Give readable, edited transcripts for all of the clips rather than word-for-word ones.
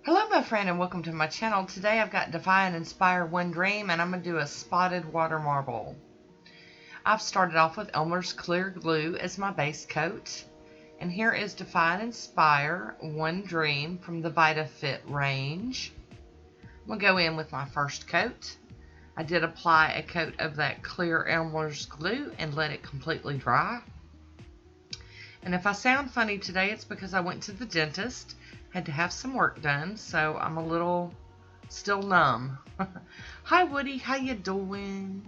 Hello my friend and welcome to my channel. Today I've got Defy and Inspire One Dream and I'm going to do a spotted water marble. I've started off with Elmer's clear glue as my base coat. And here is Defy and Inspire One Dream from the Vita Fit range. I'm going to go in with my first coat. I did apply a coat of that clear Elmer's glue and let it completely dry. And if I sound funny today, it's because I went to the dentist. Had to have some work done, so I'm a little still numb. Hi Woody, how you doing?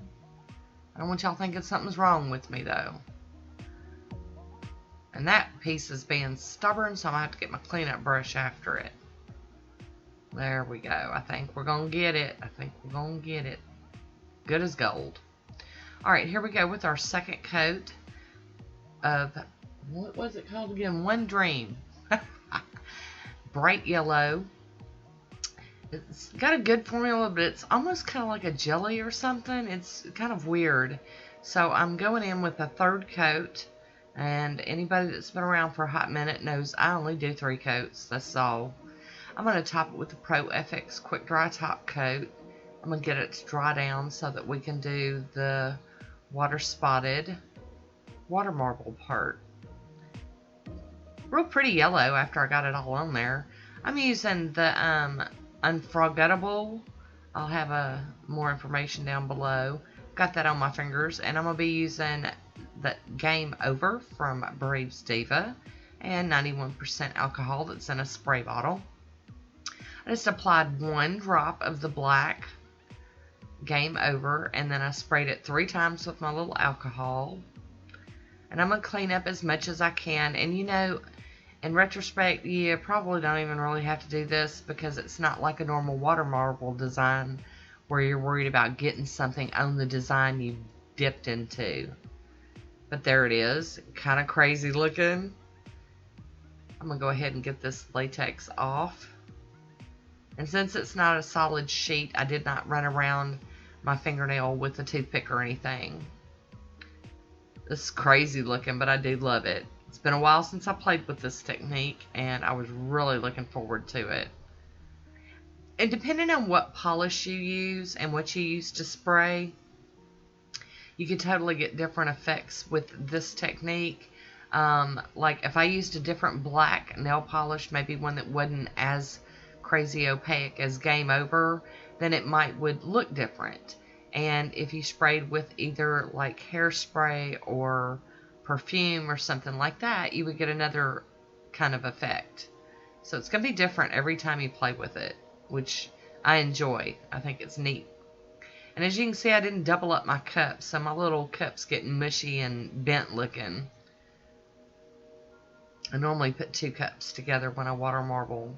I don't want y'all thinking something's wrong with me though. And that piece is being stubborn, so I'm gonna have to get my cleanup brush after it. There we go. I think we're gonna get it. Good as gold. Alright, here we go with our second coat of, what was it called again? One Dream. Bright yellow. It's got a good formula, but it's almost kind of like a jelly or something. It's kind of weird. So I'm going in with a third coat, and anybody that's been around for a hot minute knows I only do 3 coats. That's all. I'm going to top it with the Pro FX Quick Dry Top Coat. I'm going to get it to dry down so that we can do the water spotted water marble part. Real pretty yellow after I got it all on there. I'm using the Unforgettable. I'll have more information down below. Got that on my fingers. And I'm going to be using the Game Over from Braves Diva. And 91% alcohol that's in a spray bottle. I just applied 1 drop of the black Game Over. And then I sprayed it 3 times with my little alcohol. And I'm going to clean up as much as I can. And you know, in retrospect, you probably don't even really have to do this because it's not like a normal water marble design where you're worried about getting something on the design you dipped into. But there it is. Kind of crazy looking. I'm going to go ahead and get this latex off. And since it's not a solid sheet, I did not run around my fingernail with a toothpick or anything. This is crazy looking, but I do love it. It's been a while since I played with this technique, and I was really looking forward to it. And depending on what polish you use and what you use to spray, you can totally get different effects with this technique. Like if I used a different black nail polish, maybe one that wasn't as crazy opaque as Game Over, then it would look different. And if you sprayed with either like hairspray or perfume or something like that, you would get another kind of effect. So it's going to be different every time you play with it, which I enjoy. I think it's neat. And as you can see, I didn't double up my cups, so my little cups get mushy and bent looking. I normally put 2 cups together when I water marble.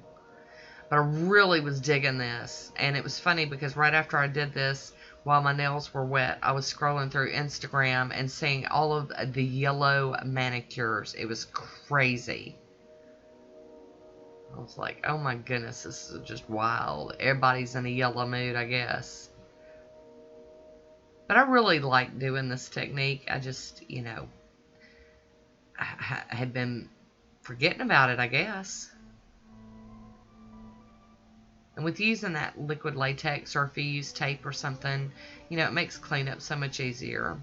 But I really was digging this. And it was funny because right after I did this, while my nails were wet, I was scrolling through Instagram and seeing all of the yellow manicures. It was crazy. I was like, oh my goodness, this is just wild. Everybody's in a yellow mood, I guess. But I really like doing this technique. I just, you know, I had been forgetting about it, I guess. And with using that liquid latex, or if you use tape or something, you know, it makes cleanup so much easier.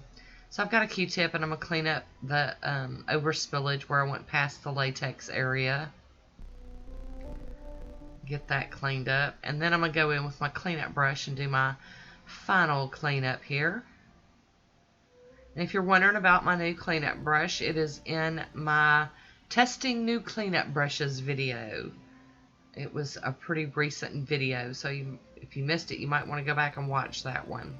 So I've got a Q-tip and I'm going to clean up the overspillage where I went past the latex area. Get that cleaned up. And then I'm going to go in with my cleanup brush and do my final cleanup here. And if you're wondering about my new cleanup brush, it is in my testing new cleanup brushes video. It was a pretty recent video, so if you missed it, you might want to go back and watch that one.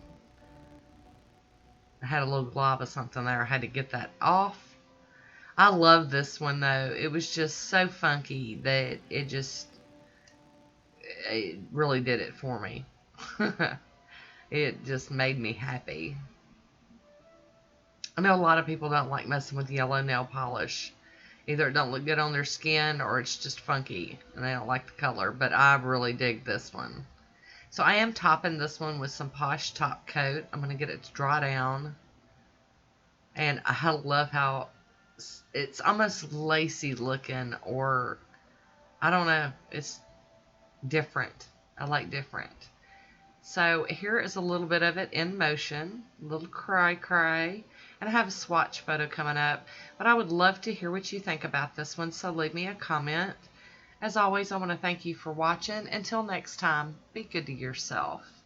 I had a little glob of something there. I had to get that off. I love this one, though. It was just so funky that it really did it for me. It just made me happy. I know a lot of people don't like messing with yellow nail polish. Either it don't look good on their skin or it's just funky and they don't like the color. But I really dig this one. So I am topping this one with some Poshe top coat. I'm going to get it to dry down. And I love how it's almost lacy looking, or I don't know. It's different. I like different. So here is a little bit of it in motion, a little cray. And I have a swatch photo coming up, but I would love to hear what you think about this one, so leave me a comment. As always, I want to thank you for watching. Until next time, be good to yourself.